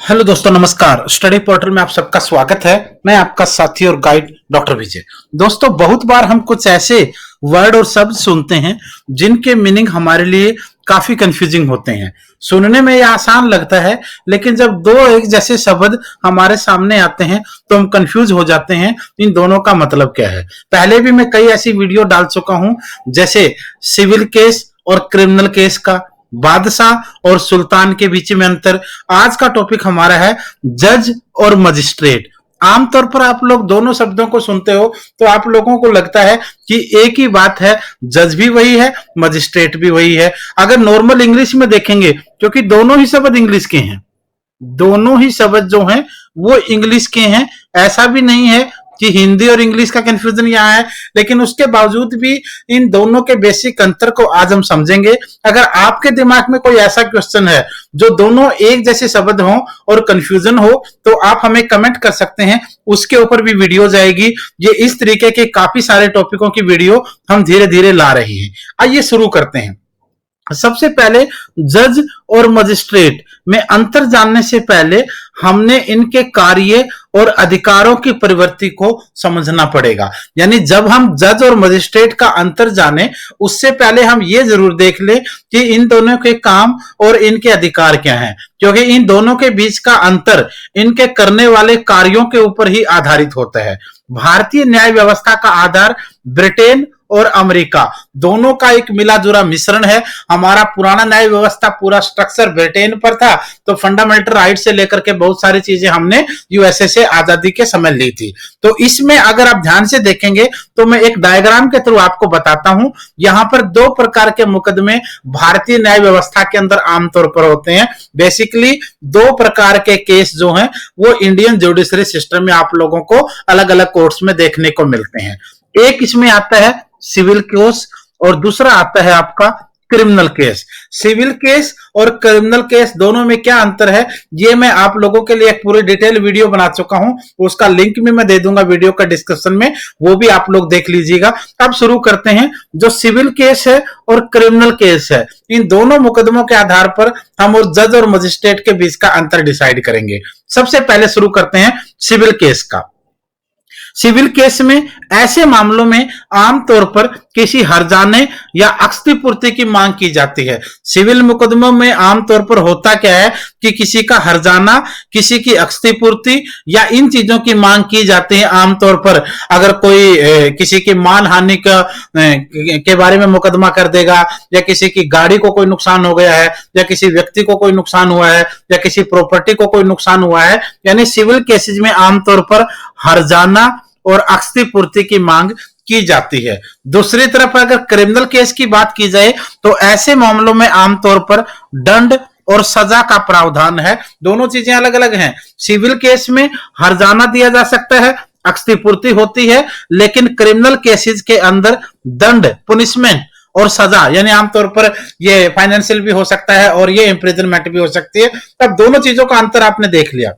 Hello दोस्तों, नमस्कार। Study portal में आप सबका स्वागत है। मैं आपका साथी और गाइड डॉक्टर विजय। दोस्तों, बहुत बार हम कुछ ऐसे वर्ड और शब्द सुनते हैं जिनके मीनिंग हमारे लिए काफी कंफ्यूजिंग होते हैं। सुनने में ये आसान लगता है, लेकिन जब दो एक जैसे शब्द हमारे सामने आते हैं तो हम कंफ्यूज हो जाते हैं इन दोनों का मतलब क्या है। पहले भी मैं कई ऐसी वीडियो डाल चुका हूं, जैसे सिविल केस और क्रिमिनल केस का, बादशाह और सुल्तान के बीच में अंतर। आज का टॉपिक हमारा है जज और मजिस्ट्रेट। आमतौर पर आप लोग दोनों शब्दों को सुनते हो तो आप लोगों को लगता है कि एक ही बात है, जज भी वही है, मजिस्ट्रेट भी वही है। अगर नॉर्मल इंग्लिश में देखेंगे, क्योंकि दोनों ही शब्द इंग्लिश के हैं, दोनों ही शब्द जो हैं वो इंग्लिश के हैं। ऐसा भी नहीं है कि हिंदी और इंग्लिश का कंफ्यूजन यहाँ है, लेकिन उसके बावजूद भी इन दोनों के बेसिक अंतर को आज हम समझेंगे। अगर आपके दिमाग में कोई ऐसा क्वेश्चन है जो दोनों एक जैसे शब्द हो और कंफ्यूजन हो, तो आप हमें कमेंट कर सकते हैं, उसके ऊपर भी वीडियो जाएगी। ये इस तरीके के काफी सारे टॉपिकों की वीडियो हम धीरे धीरे ला रहे हैं। आइए शुरू करते हैं। सबसे पहले जज और मजिस्ट्रेट में अंतर जानने से पहले हमने इनके कार्य और अधिकारों की प्रवृत्ति को समझना पड़ेगा। यानी जब हम जज और मजिस्ट्रेट का अंतर जाने, उससे पहले हम ये जरूर देख ले कि इन दोनों के काम और इनके अधिकार क्या हैं, क्योंकि इन दोनों के बीच का अंतर इनके करने वाले कार्यों के ऊपर ही आधारित होता है। भारतीय न्याय व्यवस्था का आधार ब्रिटेन और अमेरिका दोनों का एक मिला जुला मिश्रण है। हमारा पुराना न्याय व्यवस्था पूरा स्ट्रक्चर ब्रिटेन पर था, तो फंडामेंटल राइट से लेकर के बहुत सारी चीजें हमने यूएसए से आजादी के समय ली थी। तो इसमें अगर आप ध्यान से देखेंगे तो मैं एक डायग्राम के थ्रू आपको बताता हूं। यहां पर दो प्रकार के मुकदमे भारतीय न्याय व्यवस्था के अंदर आमतौर पर होते हैं। बेसिकली दो प्रकार के केस जो हैं वो इंडियन जुडिशरी सिस्टम में आप लोगों को अलग अलग कोर्ट्स में देखने को मिलते हैं। एक इसमें आता है सिविल केस और दूसरा आता है आपका क्रिमिनल केस। सिविल केस और क्रिमिनल केस दोनों में क्या अंतर है, ये मैं आप लोगों के लिए एक पूरी डिटेल वीडियो बना चुका हूं, उसका लिंक भी मैं दे दूंगा वीडियो का डिस्क्रिप्शन में, वो भी आप लोग देख लीजिएगा। अब शुरू करते हैं। जो सिविल केस है और क्रिमिनल केस है, इन दोनों मुकदमों के आधार पर हम और जज और मजिस्ट्रेट के बीच का अंतर डिसाइड करेंगे। सबसे पहले शुरू करते हैं सिविल केस का। सिविल केस में ऐसे मामलों में आमतौर पर किसी हर्जाने या क्षतिपूर्ति की मांग की जाती है। सिविल मुकदमों में आमतौर पर होता क्या है कि किसी का हर्जाना, किसी की क्षतिपूर्ति या इन चीजों की मांग की जाती है। आमतौर पर अगर कोई किसी की मान हानि के बारे में मुकदमा कर देगा, या किसी की गाड़ी को कोई नुकसान हो गया है, या किसी व्यक्ति को कोई नुकसान हुआ है, या किसी प्रॉपर्टी को कोई नुकसान हुआ है, यानी सिविल केसेस में आमतौर पर हर्जाना और क्षतिपूर्ति की मांग की जाती है। दूसरी तरफ अगर क्रिमिनल केस की बात की जाए तो ऐसे मामलों में आमतौर पर दंड और सजा का प्रावधान है। दोनों चीजें अलग अलग हैं। सिविल केस में हर्जाना दिया जा सकता है, क्षतिपूर्ति होती है, लेकिन क्रिमिनल केसेस के अंदर दंड, पुनिशमेंट और सजा, यानी आमतौर पर ये फाइनेंशियल भी हो सकता है और ये इंप्रिजनमेंट भी हो सकती है। तब दोनों चीजों का अंतर आपने देख लिया।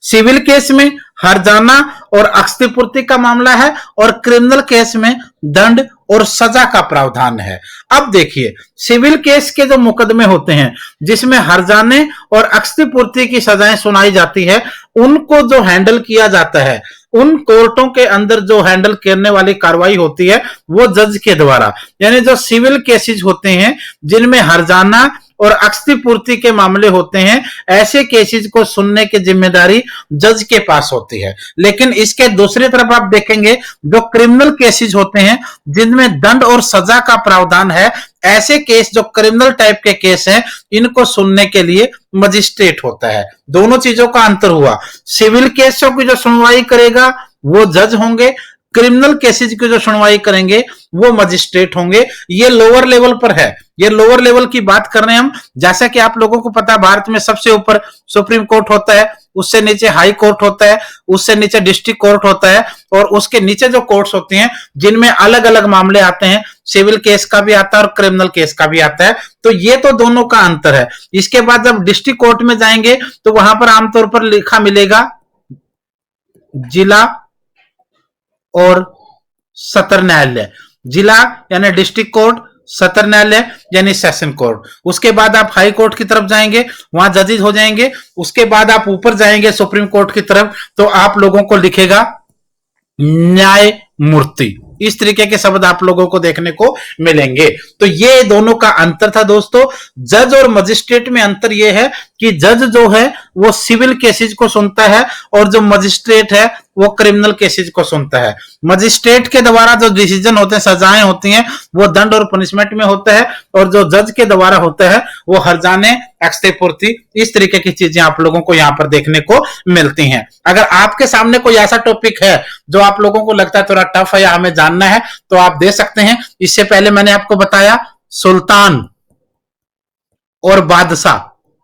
सिविल केस में हर्जाना और क्षतिपूर्ति का मामला है और क्रिमिनल केस में दंड और सजा का प्रावधान है। अब देखिए, सिविल केस के जो मुकदमे होते हैं जिसमें हर्जाने और क्षतिपूर्ति की सजाएं सुनाई जाती है, उनको जो हैंडल किया जाता है, उन कोर्टों के अंदर जो हैंडल करने वाली कार्रवाई होती है वो जज के द्वारा। यानी जो सिविल केसेस होते हैं जिनमें हर्जाना और क्षतिपूर्ति के मामले होते हैं, ऐसे केसेस को सुनने की जिम्मेदारी जज के पास होती है। लेकिन इसके दूसरी तरफ आप देखेंगे जो क्रिमिनल केसेस होते हैं जिनमें दंड और सजा का प्रावधान है, ऐसे केस जो क्रिमिनल टाइप के केस हैं, इनको सुनने के लिए मजिस्ट्रेट होता है। दोनों चीजों का अंतर हुआ। सिविल केसों की जो सुनवाई करेगा वो जज होंगे, क्रिमिनल केसेस की जो सुनवाई करेंगे वो मजिस्ट्रेट होंगे। ये लोअर लेवल पर है, ये लोअर लेवल की बात कर रहे हैं हम। जैसा कि आप लोगों को पता है, भारत में सबसे ऊपर सुप्रीम कोर्ट होता है, उससे नीचे हाई कोर्ट होता है, उससे नीचे डिस्ट्रिक्ट कोर्ट होता है, और उसके नीचे जो कोर्ट्स होती हैं जिनमें अलग अलग मामले आते हैं, सिविल केस का भी आता है और क्रिमिनल केस का भी आता है। तो ये तो दोनों का अंतर है। इसके बाद जब डिस्ट्रिक्ट कोर्ट में जाएंगे तो वहां पर आमतौर पर लिखा मिलेगा जिला और सत्र न्यायालय। जिला यानी डिस्ट्रिक्ट कोर्ट, सत्र न्यायालय यानी सेशन कोर्ट। उसके बाद आप हाई कोर्ट की तरफ जाएंगे, वहां जजेस हो जाएंगे। उसके बाद आप ऊपर जाएंगे सुप्रीम कोर्ट की तरफ, तो आप लोगों को लिखेगा न्यायमूर्ति। इस तरीके के शब्द आप लोगों को देखने को मिलेंगे। तो ये दोनों का अंतर था दोस्तों। जज और मजिस्ट्रेट में अंतर ये है कि जज जो है वो सिविल केसेज को सुनता है और जो मजिस्ट्रेट है वो क्रिमिनल केसेज को सुनता है। मजिस्ट्रेट के द्वारा जो डिसीजन होते हैं, सजाएं होती हैं, वो दंड और पनिशमेंट में होता है, और जो जज के द्वारा होता है वो हर्जाने, एक्सटेपूर्ति, इस तरीके की चीजें आप लोगों को यहाँ पर देखने को मिलती हैं। अगर आपके सामने कोई ऐसा टॉपिक है जो आप लोगों को लगता है थोड़ा टफ है या हमें जानना है, तो आप दे सकते हैं। इससे पहले मैंने आपको बताया सुल्तान और बादशाह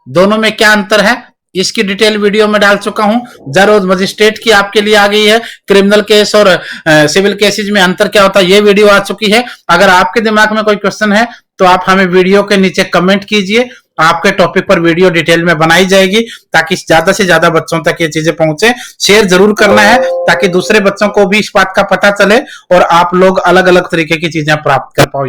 दोनों में क्या अंतर है, इसकी डिटेल वीडियो में डाल चुका हूं। जज और मजिस्ट्रेट की आपके लिए आ गई है। क्रिमिनल केस और सिविल केसेज में अंतर क्या होता है, ये वीडियो आ चुकी है। अगर आपके दिमाग में कोई क्वेश्चन है तो आप हमें वीडियो के नीचे कमेंट कीजिए, आपके टॉपिक पर वीडियो डिटेल में बनाई जाएगी ताकि ज्यादा से ज्यादा बच्चों तक ये चीजें पहुंचे। शेयर जरूर करना है ताकि दूसरे बच्चों को भी इस बात का पता चले और आप लोग अलग अलग तरीके की चीजें प्राप्त कर पाओ।